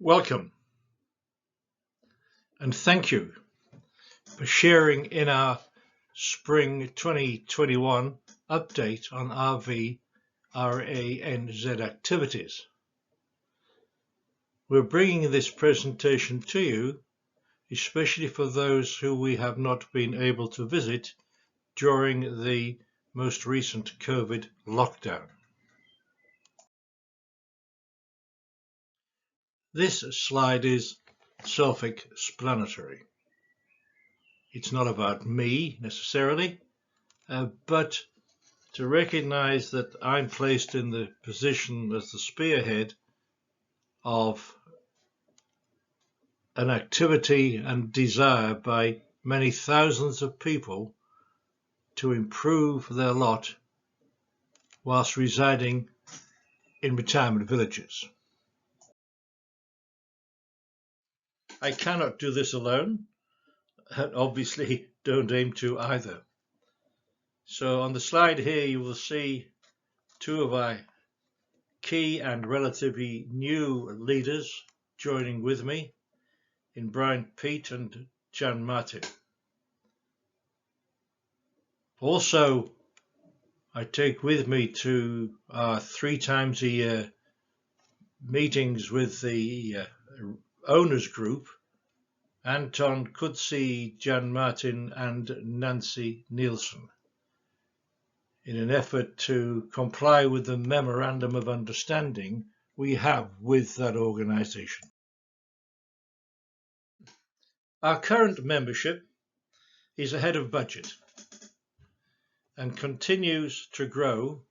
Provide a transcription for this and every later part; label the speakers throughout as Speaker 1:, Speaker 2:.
Speaker 1: Welcome and thank you for sharing in our Spring 2021 update on RVRANZ activities. We're bringing this presentation to you, especially for those who we have not been able to visit during the most recent COVID lockdown. This slide is self-explanatory. It's not about me necessarily, but to recognize that I'm placed in the position as the spearhead of an activity and desire by many thousands of people to improve their lot whilst residing in retirement villages. I cannot do this alone, and obviously don't aim to either. So on the slide here you will see two of our key and relatively new leaders joining with me in Brian Pete and Jan Martin. Also, I take with me to our 3 times a year meetings with the owners group, Anton Kudsi, Jan Martin and Nancy Nielsen, in an effort to comply with the memorandum of understanding we have with that organization. Our current membership is ahead of budget and continues to grow,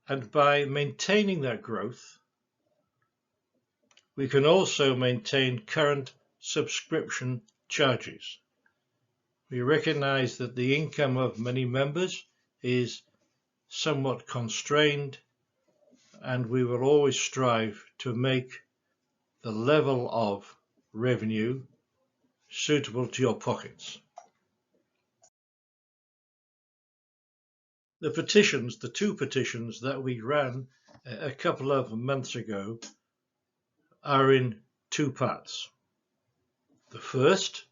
Speaker 1: and by maintaining that growth we can also maintain current subscription charges. We recognize that the income of many members is somewhat constrained, and we will always strive to make the level of revenue suitable to your pockets. The petitions, the 2 petitions that we ran a couple of months ago, are in 2 parts. The first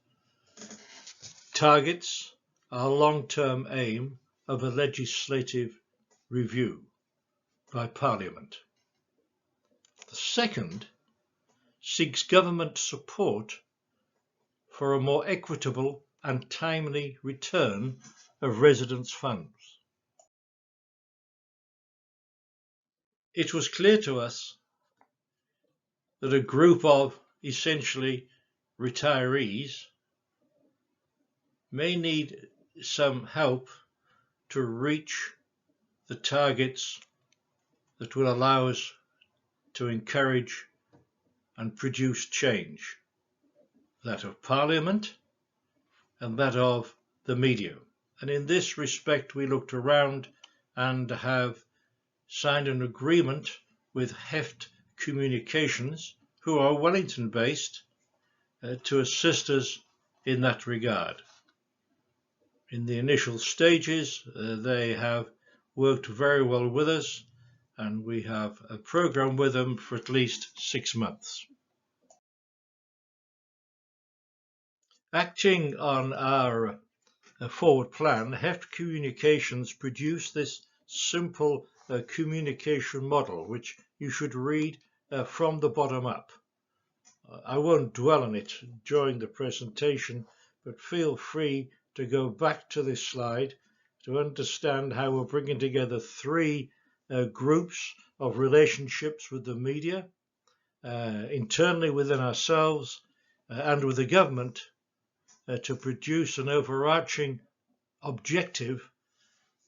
Speaker 1: targets our long-term aim of a legislative review by Parliament. The second seeks government support for a more equitable and timely return of residents' funds. It was clear to us that a group of essentially retirees may need some help to reach the targets that will allow us to encourage and produce change, that of Parliament and that of the media. And in this respect we looked around and have signed an agreement with Heft Communications, who are Wellington based, to assist us in that regard. In the initial stages they have worked very well with us, and we have a program with them for at least 6 months. Acting on our forward plan, Heft Communications produced this simple communication model, which you should read from the bottom up. I won't dwell on it during the presentation, but feel free to go back to this slide to understand how we're bringing together 3 groups of relationships with the media, internally within ourselves and with the government, to produce an overarching objective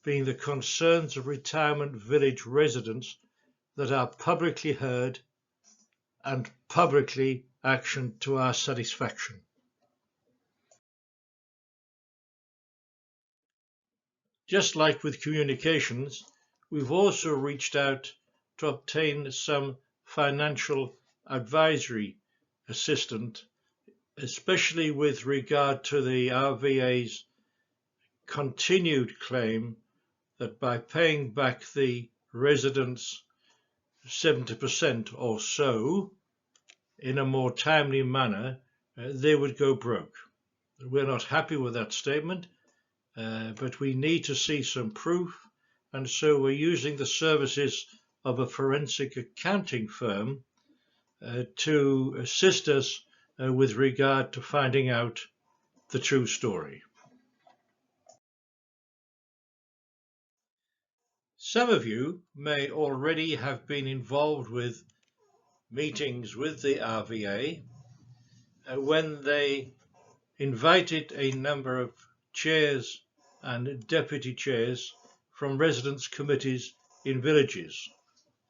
Speaker 1: being the concerns of retirement village residents that are publicly heard and publicly actioned to our satisfaction. Just like with communications, we've also reached out to obtain some financial advisory assistance, especially with regard to the RVA's continued claim that by paying back the residents 70% or so in a more timely manner, they would go broke. We're not happy with that statement, but we need to see some proof, and so we're using the services of a forensic accounting firm to assist us with regard to finding out the true story. Some of you may already have been involved with meetings with the RVA when they invited a number of chairs and deputy chairs from residents' committees in villages.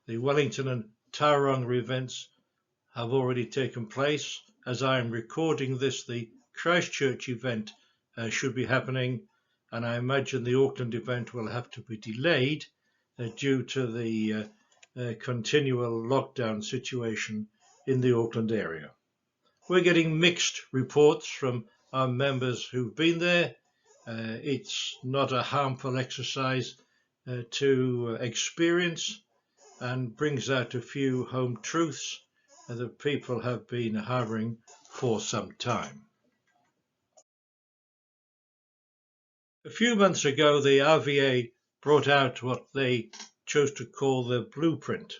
Speaker 1: The Wellington and Tauranga events have already taken place. As I am recording this, the Christchurch event should be happening, and I imagine the Auckland event will have to be delayed due to the continual lockdown situation in the Auckland area. We're getting mixed reports from our members who've been there. It's not a harmful exercise to experience, and brings out a few home truths that people have been harboring for some time. A few months ago, the RVA brought out what they chose to call the blueprint,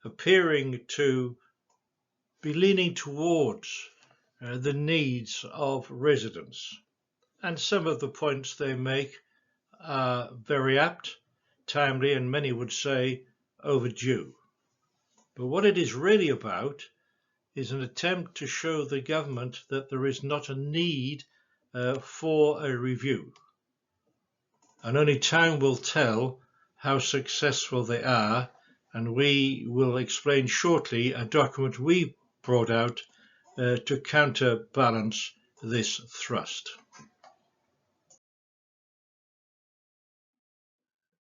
Speaker 1: appearing to be leaning towards the needs of residents. And some of the points they make are very apt, timely, and many would say overdue. But what it is really about is an attempt to show the government that there is not a need for a review. And only time will tell how successful they are, and we will explain shortly a document we brought out to counterbalance this thrust.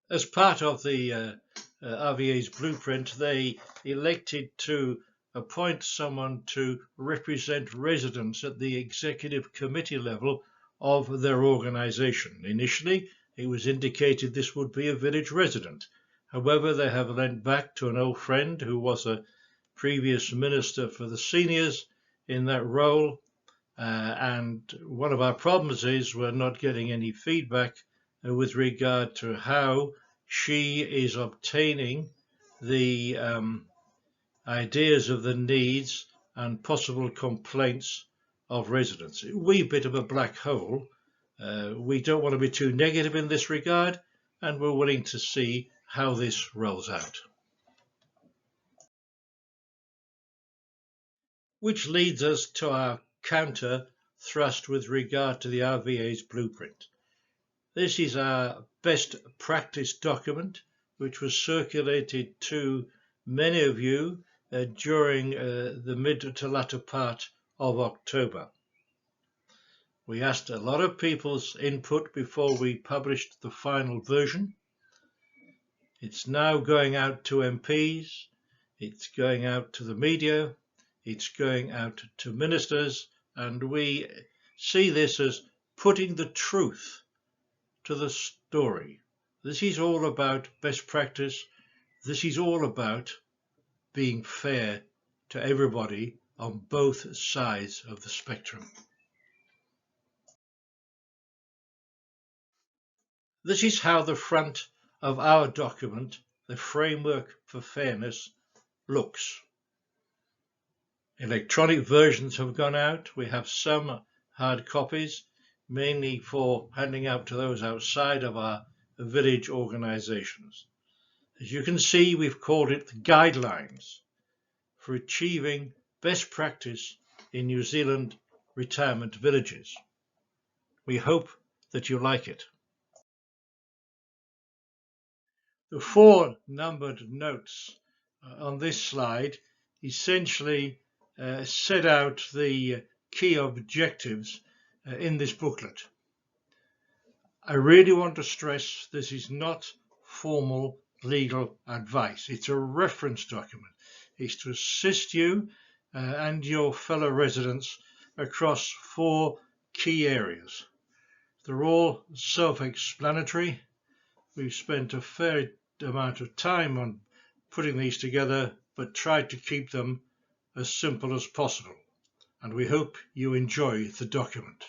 Speaker 1: As part of the RVA's blueprint, they elected to appoint someone to represent residents at the executive committee level of their organisation. Initially, it was indicated this would be a village resident. However, they have lent back to an old friend who was a previous minister for the seniors in that role. And one of our problems is we're not getting any feedback with regard to how she is obtaining the ideas of the needs and possible complaints of residents. A wee bit of a black hole. We don't want to be too negative in this regard, and we're willing to see how this rolls out. Which leads us to our counter thrust with regard to the RVA's blueprint. This is our best practice document, which was circulated to many of you during the mid to latter part of October. We asked a lot of people's input before we published the final version. It's now going out to MPs, it's going out to the media, it's going out to ministers, and we see this as putting the truth to the story. This is all about best practice. This is all about being fair to everybody on both sides of the spectrum. This is how the front of our document, the Framework for Fairness, looks. Electronic versions have gone out. We have some hard copies, mainly for handing out to those outside of our village organisations. As you can see, we've called it the Guidelines for Achieving Best Practice in New Zealand Retirement Villages. We hope that you like it. The 4 numbered notes on this slide essentially set out the key objectives in this booklet. I really want to stress this is not formal legal advice. It's a reference document. It's to assist you and your fellow residents across 4 key areas. They're all self-explanatory. We've spent a fair amount of time on putting these together, but tried to keep them as simple as possible, and we hope you enjoy the document.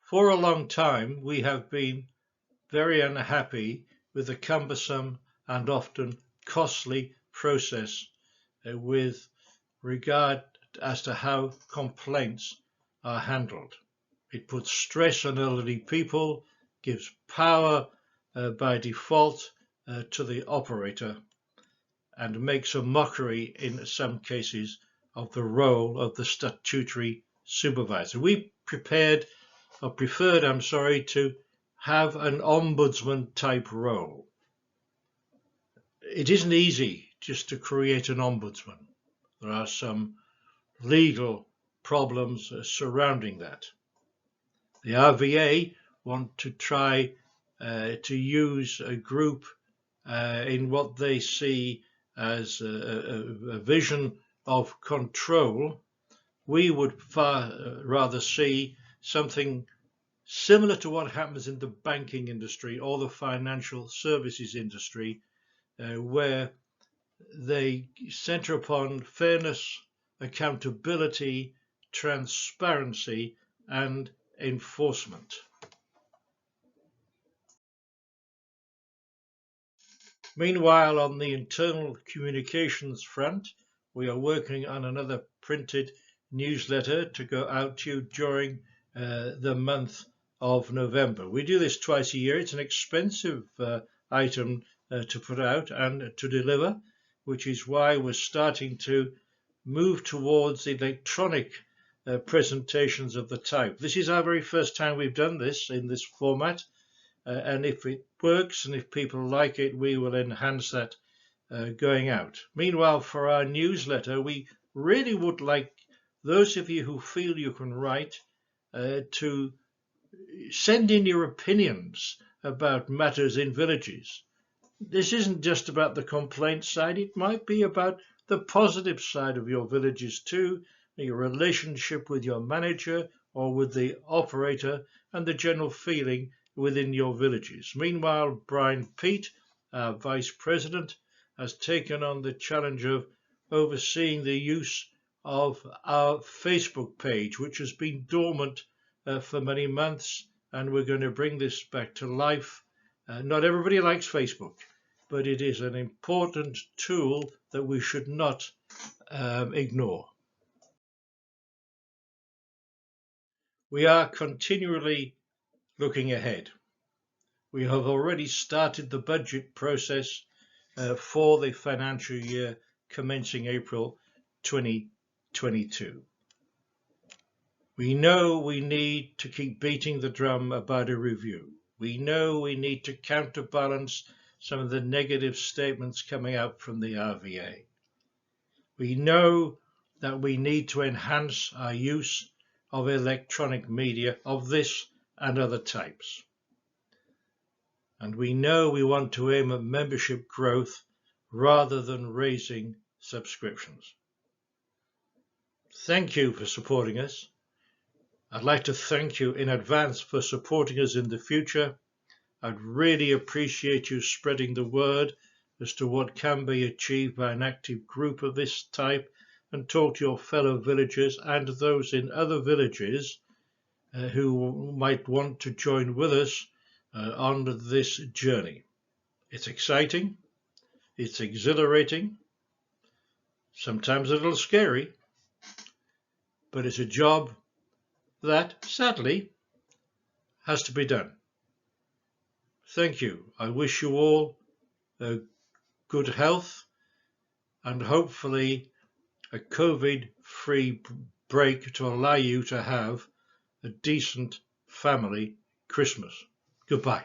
Speaker 1: For a long time, we have been very unhappy with the cumbersome and often costly process with regard as to how complaints are handled. It puts stress on elderly people, gives power by default to the operator, and makes a mockery in some cases of the role of the statutory supervisor. We preferred, to have an ombudsman type role. It isn't easy just to create an ombudsman. There are some legal problems surrounding that. The RVA want to try to use a group in what they see as a vision of control. We would far rather see something similar to what happens in the banking industry or the financial services industry, where they center upon fairness, accountability, transparency, and enforcement. Meanwhile, on the internal communications front, we are working on another printed newsletter to go out to you during the month of November. We do this twice a year. It's an expensive item to put out and to deliver, which is why we're starting to move towards electronic presentations of the type. This is our very first time we've done this in this format, and if it works and if people like it, we will enhance that going out. Meanwhile, for our newsletter, we really would like those of you who feel you can write to send in your opinions about matters in villages. This isn't just about the complaint side, it might be about the positive side of your villages too, your relationship with your manager or with the operator and the general feeling within your villages. Meanwhile, Brian Peat, our Vice President, has taken on the challenge of overseeing the use of our Facebook page, which has been dormant for many months, and we're going to bring this back to life. Not everybody likes Facebook, but it is an important tool that we should not ignore. We are continually looking ahead. We have already started the budget process for the financial year commencing April 2022. We know we need to keep beating the drum about a review. We know we need to counterbalance some of the negative statements coming out from the RVA. We know that we need to enhance our use of electronic media of this and other types. And we know we want to aim at membership growth rather than raising subscriptions. Thank you for supporting us. I'd like to thank you in advance for supporting us in the future. I'd really appreciate you spreading the word as to what can be achieved by an active group of this type, and talk to your fellow villagers and those in other villages who might want to join with us on this journey. It's exciting, it's exhilarating, sometimes a little scary, but it's a job that, sadly, has to be done. Thank you. I wish you all good health and hopefully a COVID-free break to allow you to have a decent family Christmas. Goodbye.